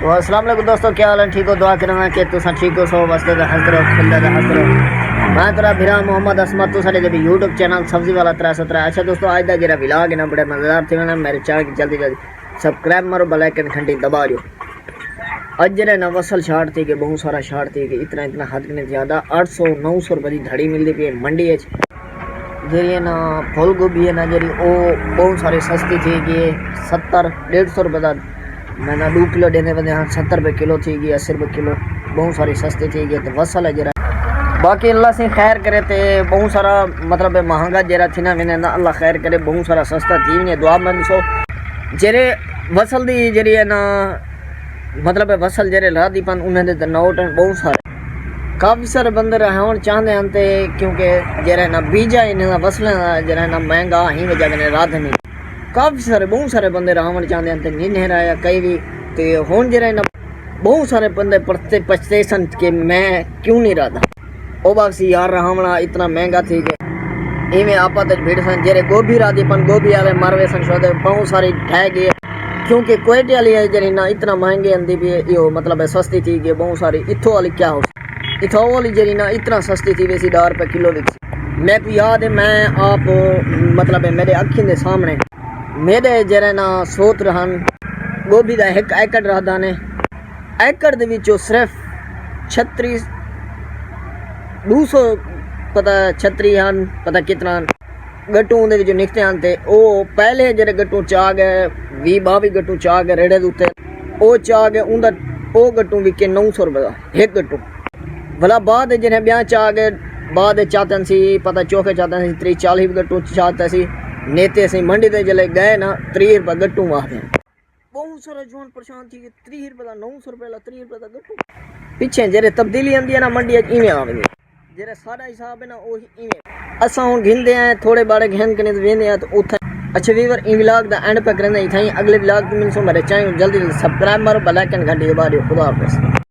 तो अस्सलाम वालेकुम दोस्तों, क्या हाल है? ठीक हो? दुआ करूँगा कि तुम ठीक हो। सो वस्ते हंसते रहो, खुले हंसते रहो। मैं तेरा भिरा मोहम्मद असमत तो साढ़े यूट्यूब चैनल सब्जी वाला 317। अच्छा दोस्तों, आज का जरा विलाग है ना बड़े मज़ेदार थे ना। मेरे चैनल की जल्दी जल्दी सब्सक्राइब मारो, बेल आइकन घंटी दबा दो। अज जरा ना वसल शार्ट थी कि बहुत सारा शार्ट थी कि इतना इतना हद नहीं ज़्यादा 800-900 रुपये की धड़ी मिलती पी मंडी है। जी ना फुल गोभी है ना जी वो बहुत सारी सस्ती थी कि 70-150 रुपये का मैं ना 2 किलो देने बंदे हाँ 70 रुपये किलो थी गई, 80 रुपये किलो बहुत सारी सस्ती थी गई। तो वसल है जरा बाकी अल्लाह से खैर करे तो बहुत सारा मतलब महंगा जरा थी ना मैंने ना अल्लाह खैर करे बहुत सारा सस्ता थी नहीं दुआ मंद सो जेरे वसल दी जरी है ना मतलब वसल जेरे ला दी पन उन्हें नोट बहुत सारे काफ़ी सारे बंदे रहन चाहते हैं ते क्योंकि जरा ना बीजा इन्हें वसल जरा ना महंगा ही वजह ने रात नहीं काफ़ी सारे बहुत सारे बंदे रहन चाहते हैं नहीं नहीं रहा कई भी तो हूँ जरा ना बहुत सारे बंदे पढ़ते पछते सन कि मैं क्यों नहीं रहा ओ बाकी यार रहना इतना महंगा थी कि इवें आप भीड़ सन जेरे गोभी राधी पन गोभी आवे मारवे सन शो बहुत सारी ढह गई क्योंकि क्वालिटी वाली है जरी ना इतना महंगे आंदी भी यो मतलब सस्ती थी कि बहुत सारी इथों वाली क्या हो इथों वाली जरी ना इतना सस्ती थी वैसी 10 रुपये किलो विक मेरे को याद है मैं आप मतलब मेरे अखी के सामने मेरे जरा ना सोत रहन गोभी का 1 एकड़ रहता ने एकड़ दे विचों सिर्फ 36 200 पता 36 हैं पता कितना गट्टू उहदे विचों निकलते हैं ते ओ पहले जेरे गट्टू चा गए 20-22 गट्टू चा गए रेड़े दे उत्ते ओ चा गए उंदा ओ गट्टू विके 900 रुपये का 1 गट्टू भला बाद जिन्हें ब्याह चा गए बाद चाहते सी पता चौके चाहते सी 30-40 गट्टू चाहते सी नेते सी मंडी ते जले गए ना 30 रुपये गट्टू वाहते बहुत सारा जवान परेशान थी 30 रुपये का 900 रुपये का 30 रुपये का गट्टू पिछे जेरे तब्दीली आंदी है ना मंडी इवें आवेंगे जेरे सारा हिसाब है ना वही इवें असा हूँ गिनते हैं थोड़े बारे घन कने वेंदे हैं तो उथे अच्छा वीवर इन व्लॉग दा एंड पे करने इथाई अगले व्लॉग मिलसो मेरे चैनल जल्दी सब्सक्राइब मारो बेल आइकन घंटी दबा दियो। खुदा हाफिज़।